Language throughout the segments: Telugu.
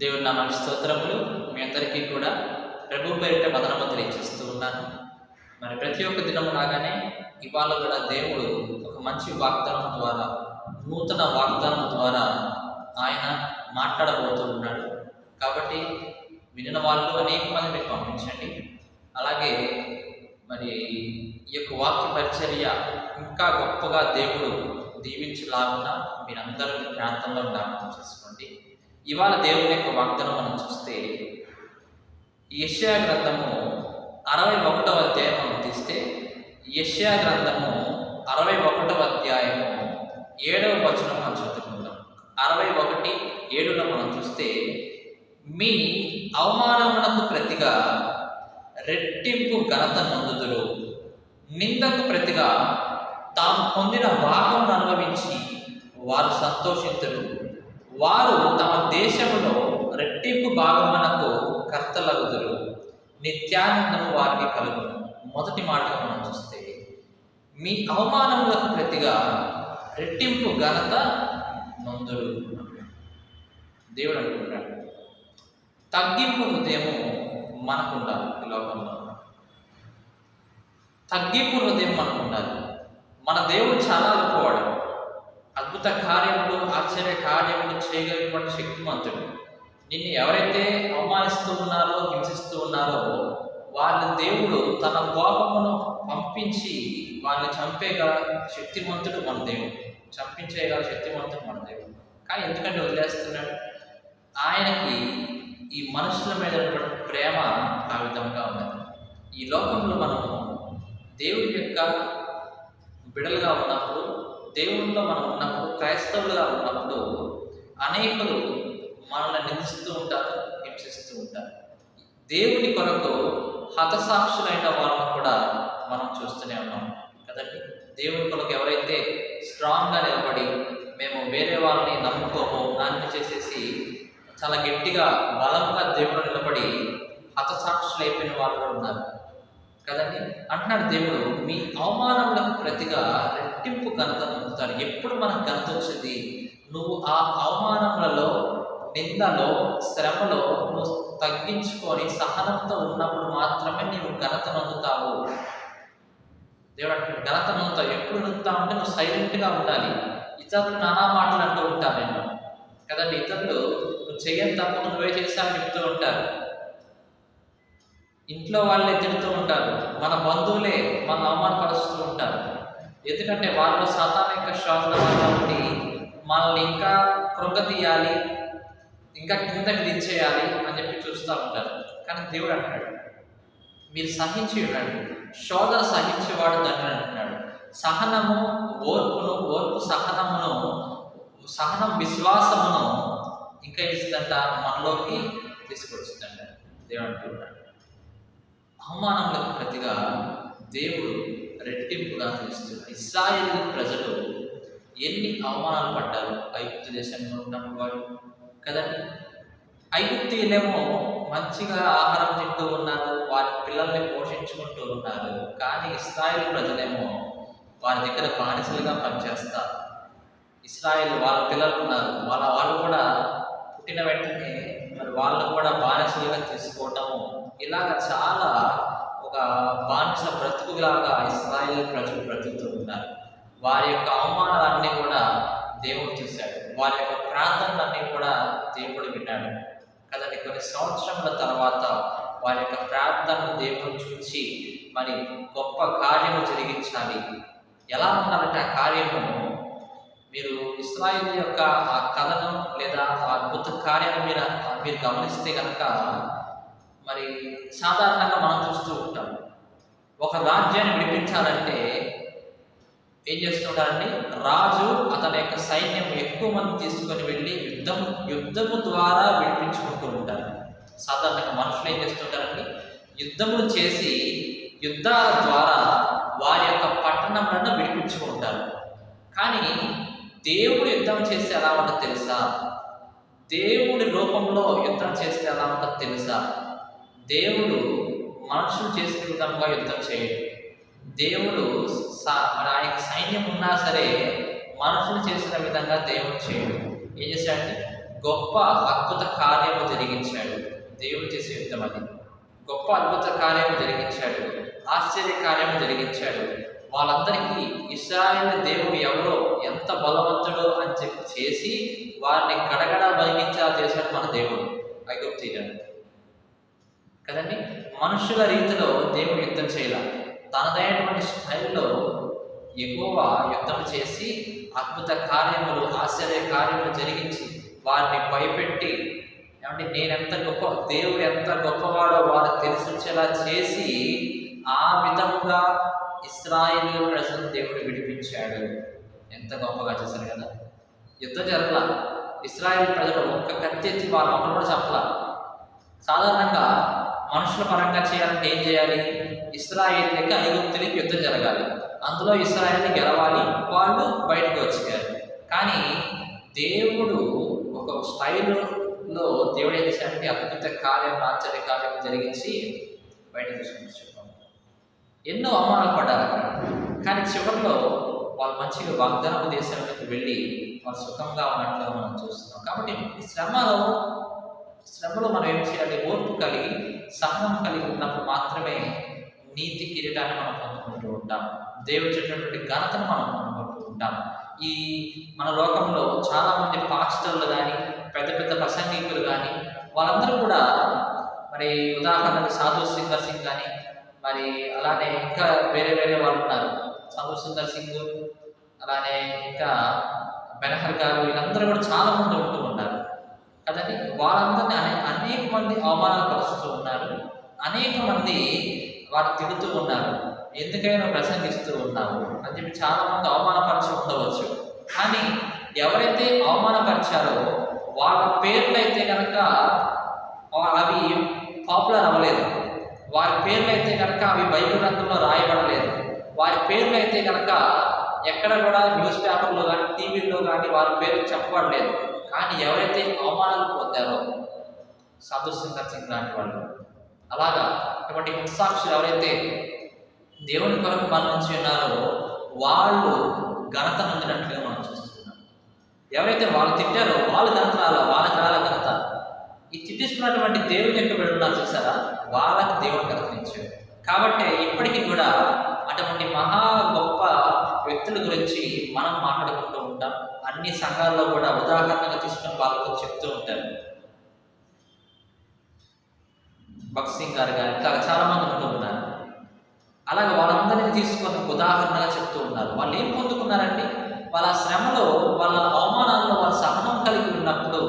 దేవుని నామానికి స్తోత్రములు. మీ అందరికీ కూడా ప్రభు పేరిట వందనములు తెలియజేస్తూ ఉన్నాను. మరి ప్రతి ఒక్క దినము లాగానే ఇవాళ కూడా దేవుడు ఒక మంచి వాగ్దానం ద్వారా, నూతన వాగ్దానం ద్వారా ఆయన మాట్లాడబోతూ ఉన్నాడు. కాబట్టి వినిన వాళ్ళు అనేక మంది మీరు పంపించండి. అలాగే మరి ఈ యొక్క వాక్య పరిచర్య ఇంకా గొప్పగా దేవుడు దీవించలాగున మీరందరూ ప్రాంతంలో జ్ఞాపకం చేసుకోండి. ఇవాళ దేవుని యొక్క వాగ్దానం మనం చూస్తే యెషయా గ్రంథము 61వ అధ్యాయం మనం తీస్తే యెషయా గ్రంథము 61వ అధ్యాయము 7వ వచనం మనం చదువుకుందాం. 61:7లో మనం చూస్తే, మీ అవమానమునకు ప్రతిగా రెట్టింపు ఘనత నొందుదురు, నిందకు ప్రతిగా తాము పొందిన భాగమును అనుభవించి వారు సంతోషింతురు. వారు తమ దేశములో రెట్టింపు భాగమునకు కర్తలగుదురు, నిత్యానందము వారికి కలుగును. మొదటి మాటగా మనం చూస్తే, మీ అవమానములకు ప్రతిగా రెట్టింపు ఘనత నొందురు. దేవుడు అంటున్నాడు, తగ్గింపు హృదయము మనకు ఉండాలి. ఈ లోకంలో తగ్గింపు హృదయం మనకు ఉండాలి. మన దేవుడు చాలా గొప్పవాడు. అద్భుత కార్యములు, ఆశ్చర్య కార్యములు చేయగలిగినటువంటి శక్తిమంతుడు. నిన్ను ఎవరైతే అవమానిస్తూ ఉన్నారో, హింసిస్తూ ఉన్నారో, వాళ్ళ దేవుడు తన కోపమును పంపించి వాళ్ళని చంపేగల శక్తిమంతుడు మన దేవుడు. చంపించేయగల శక్తిమంతుడు మన దేవుడు. కానీ ఎందుకంటే వదిలేస్తున్నాడు? ఆయనకి ఈ మనుషుల మీద ప్రేమ ఆ విధంగా ఉన్నది. ఈ లోకంలో మనము దేవుడి యొక్క బిడలుగా ఉన్నప్పుడు, దేవుళ్ళలో మనం ఉన్నప్పుడు, క్రైస్తవులుగా ఉన్నప్పుడు అనేకులు మనల్ని నిందిస్తూ ఉంటారు, హింసిస్తూ ఉంటారు. దేవుని కొరకు హతసాక్షులైన వాళ్ళను కూడా మనం చూస్తూనే ఉన్నాం కదండి. దేవుని కొరకు ఎవరైతే స్ట్రాంగ్గా నిలబడి మేము వేరే వాళ్ళని నమ్ముకోము అని చేసేసి చాలా గట్టిగా బలంగా దేవుడు నిలబడి హతసాక్షులైపోయిన వాళ్ళు కూడా ఉన్నారు కదండి. అంటున్నాడు దేవుడు, మీ అవమానములకు ప్రతిగా రెట్టింపు ఘనత పొందుతారు. ఎప్పుడు మనకు ఘనత వచ్చింది? నువ్వు ఆ అవమానములలో, నిందలో, శ్రమలో నువ్వు తగ్గించుకొని సహనంతో ఉన్నప్పుడు మాత్రమే నీవు ఘనత నొందుతావు. దేవుడు అంటున్నాడు, ఘనత నొందుతావు. ఎప్పుడు నొందుతావు అంటే నువ్వు సైలెంట్గా ఉండాలి. ఇతరులు నానా మాటలు అంటూ ఉంటారు నేను కదండి. ఇతరులు నువ్వు చెయ్యని తప్పు నువ్వే చేశావు చెప్తూ ఉంటారు. ఇంట్లో వాళ్ళే తిడుతూ ఉంటారు. మన బంధువులే మన అవమానపరుస్తూ ఉంటారు. ఎందుకంటే వాళ్ళు సాతాను యొక్క శ్వాసల కాబట్టి మనల్ని ఇంకా కృంగతీయాలి, ఇంకా కిందకి దించేయాలి అని చెప్పి చూస్తూ ఉంటారు. కానీ దేవుడు అంటాడు, మీరు సహించి ఉండండి, శోధన సహించేవాడు దాన్ని అంటున్నాడు. సహనము ఓర్పును, ఓర్పు సహనమును, సహనం విశ్వాసమును ఇంకా ఇస్తుందంట, మనలోకి తీసుకొచ్చిందంట. దేవుడు అంటున్నాడు, అవమానములకు ప్రతిగా దేవుడు రెట్టింపుగా చేస్తున్నాడు. ఇశ్రాయేలు ప్రజలు ఎన్ని అవమానాలు పడ్డారు ఐగుప్తు దేశంలో ఉన్నప్పుడు వాడు కదండి. ఐగుప్తీయులేమో మంచిగా ఆహారం తింటూ ఉన్నారు, వారి పిల్లల్ని పోషించుకుంటూ ఉన్నారు. కానీ ఇశ్రాయేలు ప్రజలేమో వారి దగ్గర బానిసలుగా పనిచేస్తారు. ఇశ్రాయేలు వాళ్ళ పిల్లలు ఉన్నారు, వాళ్ళు కూడా పుట్టిన వెంటనే మరి వాళ్ళు కూడా బానిసలుగా తీసుకోవటము, ఇలాగ చాలా ఒక బానిస బ్రతుకులాగా ఇశ్రాయేలు ప్రజలు బ్రతుకుతూ ఉన్నారు. వారి యొక్క అవమానాలన్నీ కూడా దేవుడు చూశాడు. వారి యొక్క ప్రార్థనలన్నీ కూడా దేవుడు విన్నాడు కదండి. కొన్ని సంవత్సరముల తర్వాత వారి యొక్క ప్రార్థనను దేవుడు చూసి మరి గొప్ప కార్యము జరిగించాలి. ఎలా ఉండాలంటే ఆ కార్యము, మీరు ఇశ్రాయేలు యొక్క ఆ కథను లేదా ఆ అద్భుత కార్యాన్ని మీరు గమనిస్తే కనుక మరి సాధారణంగా మనం చూస్తూ ఉంటాం. ఒక రాజ్యాన్ని విడిపించాలంటే ఏం చేస్తుంటారండి? రాజు అతని యొక్క సైన్యం ఎక్కువ మంది తీసుకొని వెళ్ళి యుద్ధము ద్వారా విడిపించుకుంటూ ఉంటారు. సాధారణంగా మనుషులు ఏం చేస్తుంటారండి? యుద్ధములు చేసి యుద్ధాల ద్వారా వారి యొక్క పట్టణంలను విడిపించుకుంటారు. కానీ దేవుడు యుద్ధం చేస్తే ఎలా ఉంటుందో తెలుసా? దేవుడి రూపంలో యుద్ధం చేస్తే ఎలా ఉంటుందో తెలుసా? దేవుడు మనుషులు చేసే విధంగా యుద్ధం చేయడు. దేవుడు ఆయనకి సైన్యం ఉన్నా సరే మనుషులు చేసిన విధంగా దేవుడు చేయడు. ఏం చేశాడంటే గొప్ప అద్భుత కార్యము జరిగించాడు. దేవుడు చేసే యుద్ధం అది. గొప్ప అద్భుత కార్యము జరిగించాడు, ఆశ్చర్య కార్యము జరిగించాడు. వాళ్ళందరికీ ఇశ్రాయేలు దేవుడు ఎవరో, ఎంత బలవంతుడో అని చెప్పి చేసి వారిని గడగడ వణికించేలా చేశాడు మన దేవుడు ఐగుప్తీయులను కదండి. మనుషుల రీతిలో దేవుడు యుద్ధం చేయాల, తనదైనటువంటి స్టైల్లో యెహోవా యుద్ధం చేసి అద్భుత కార్యములు, ఆశ్చర్య కార్యములు జరిగించి వారిని భయపెట్టి, ఏమంటే నేనెంత గొప్ప, దేవుడు ఎంత గొప్పవాడో వారు తెలిసించేలా చేసి ఆ విధముగా ఇశ్రాయేలు ప్రజలను దేవుడు విడిపించాడు. ఎంత గొప్పగా చేశారు కదా. యుద్ధం జరగల, ఇశ్రాయేలు ప్రజలు ఒక్క కత్తి ఎత్తి వారు ఒకరు కూడా చెప్పల. సాధారణంగా మనుషుల పరంగా చేయాలంటే ఏం చేయాలి? ఇశ్రాయేలుకి ఐగుప్తులకి యుద్ధం జరగాలి, అందులో ఇశ్రాయేల్ని గెలవాలి, వాళ్ళు బయటకు వచ్చేయాలి. కానీ దేవుడు ఒక స్టైల్లో దేవుడు ఏం చేశాడంటే అద్భుత కార్యం, ఆశ్చర్య కార్యం జరిగించి బయట తీసుకొచ్చాడు. ఎన్నో అవమానాలు పడ్డారు అక్కడ, కానీ చివరిలో వాళ్ళు మంచిగా వాగ్దానం దేశానికి వెళ్ళి వాళ్ళు సుఖంగా ఉన్నట్లుగా మనం చూస్తున్నాం. కాబట్టి ఈ శ్రమలో మనం ఏం చేయాలి? ఓర్పు కలిగి, సహనం కలిగి ఉన్నప్పుడు మాత్రమే నీతి కిరీటాన్ని మనం పొందుకుంటూ ఉంటాం, దేవుడు చెప్పినటువంటి ఘనతను మనం పొందుకుంటూ ఉంటాం. ఈ మన లోకంలో చాలామంది పాస్టర్లు కానీ, పెద్ద పెద్ద ప్రసంగికులు కానీ, వాళ్ళందరూ కూడా మరి ఉదాహరణకు సాధు సుందర్ సింగ్ కానీ, మరి అలానే ఇంకా వేరే వేరే వాళ్ళు ఉన్నారు. సాధు సుందర్ సింగ్, అలానే ఇంకా బెనహర్ గారు, వీళ్ళందరూ కూడా చాలా మంది ఉంటూ ఉన్నారు కదండి. వాళ్ళందరినీ అనేక మంది అవమానాలు పరుస్తూ ఉన్నారు, అనేక మంది వారు తిడుతూ ఉన్నారు, ఎందుకైనా ప్రసంగిస్తూ ఉన్నారు అని చెప్పి చాలా మంది అవమానపరిచి ఉండవచ్చు. కానీ ఎవరైతే అవమానపరిచారో వాళ్ళ పేర్లు అయితే కనుక అవి పాపులర్ అవ్వలేదు, వారి పేర్లు అయితే కనుక అవి బైబిల్ గ్రంథంలో రాయబడలేదు, వారి పేర్లు అయితే కనుక ఎక్కడ కూడా న్యూస్ పేపర్లో కానీ, టీవీల్లో కానీ వారి పేర్లు చెప్పబడలేదు. కానీ ఎవరైతే అవమానాలు పొందారో, సాధు సుందర్ సింగ్ లాంటి వాళ్ళు, అలాగా అటువంటి హృత్సాక్షులు ఎవరైతే దేవుని కొరకు మరణించి ఉన్నారో వాళ్ళు ఘనత నొందినట్లుగా మనం చూస్తున్నాం. ఎవరైతే వాళ్ళు తిట్టారో వాళ్ళు ఘనత రాల, వాళ్ళకి రాల ఘనత. ఈ తిట్టిస్తున్నటువంటి దేవుని యొక్క బిడ్డలు చూసారా, వాళ్ళకి దేవుడు ఘనతనిచ్చాడు. కాబట్టి ఇప్పటికీ కూడా అటువంటి మహా గొప్ప వ్యక్తుల గురించి మనం మాట్లాడుకుంటూ ఉంటాం. అన్ని సంఘాల్లో కూడా ఉదాహరణగా తీసుకుని వాళ్ళ గురించి చెప్తూ ఉంటారు. భగత్ సింగ్ గారు కానీ ఇట్లా చాలా మంది ఉంటూ ఉన్నారు. అలాగే వాళ్ళందరినీ తీసుకొని ఉదాహరణగా చెప్తూ ఉన్నారు. వాళ్ళు ఏం పొందుకున్నారండి? వాళ్ళ శ్రమలో, వాళ్ళ అవమానాల్లో వాళ్ళ సహనం కలిగి ఉన్నప్పుడు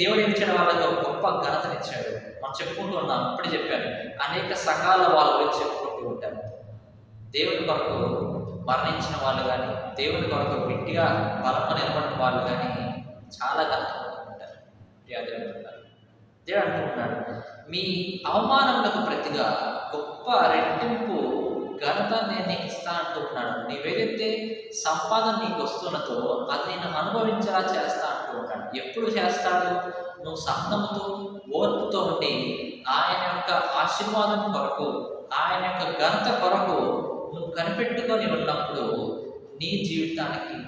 దేవుడు ఏం ఇచ్చాడు? వాళ్ళకి ఒక గొప్ప ఘనతనిచ్చాడు. మనం చెప్పుకుంటూ ఉన్నాం, ఇప్పుడే చెప్పాను, అనేక సంఘాల వాళ్ళ గురించి చెప్పుకుంటూ ఉంటారు. దేవుని కొరకు మరణించిన వాళ్ళు కానీ, దేవుని కొరకు గట్టిగా బలంగా నిలబడిన వాళ్ళు కానీ చాలా ఘనత పొందుకుంటారు. దేవుడు అంటున్నాడు, మీ అవమానములకు ప్రతిగా గొప్ప రెట్టింపు ఘనత నేను నీకు ఇస్తా అంటూ ఉన్నాడు. నీవేదైతే సంపాదన నీకు వస్తున్నదో అది నేను అనుభవించేలా చేస్తా అంటూ ఉన్నాడు. ఎప్పుడు చేస్తాడు? నువ్వు సహనముతో, ఓర్పుతో ఉండి ఆయన యొక్క ఆశీర్వాదం కొరకు, ఆయన యొక్క ఘనత కొరకు నువ్వు కనిపెట్టుకొని ఉన్నప్పుడు నీ జీవితానికి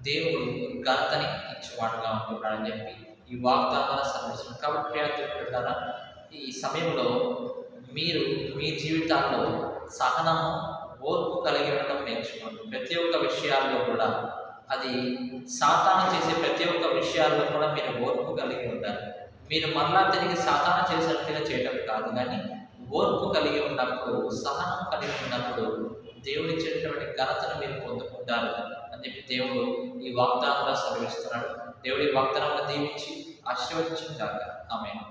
దేవుడు ఘనతని ఇచ్చేవాడుగా ఉంటున్నాడని చెప్పి ఈ వాగ్దానాల సందేశం. కాబట్టి ప్రియారా, ఈ సమయంలో మీరు మీ జీవితాల్లో సహనము, ఓర్పు కలిగి ఉండడం నేర్చుకోండి. ప్రతి ఒక్క విషయాల్లో కూడా, అది సాతాను చేసే ప్రతి ఒక్క విషయాల్లో కూడా మీరు ఓర్పు కలిగి ఉండాలి. మీరు మరలా తిరిగి సాతాను చేసినట్టుగా చేయడం కాదు, కానీ ఓర్పు కలిగి ఉన్నప్పుడు, సహనం కలిగి ఉన్నప్పుడు దేవుడు ఇచ్చేటటువంటి ఘనతను మీరు పొందుకుంటారు అని చెప్పి దేవుడు ఈ వాగ్దానంలో సెలవిస్తున్నాడు. దేవుడి వాగ్దానంలో దీవించి ఆశీర్వదించుగాక. ఆమేన్.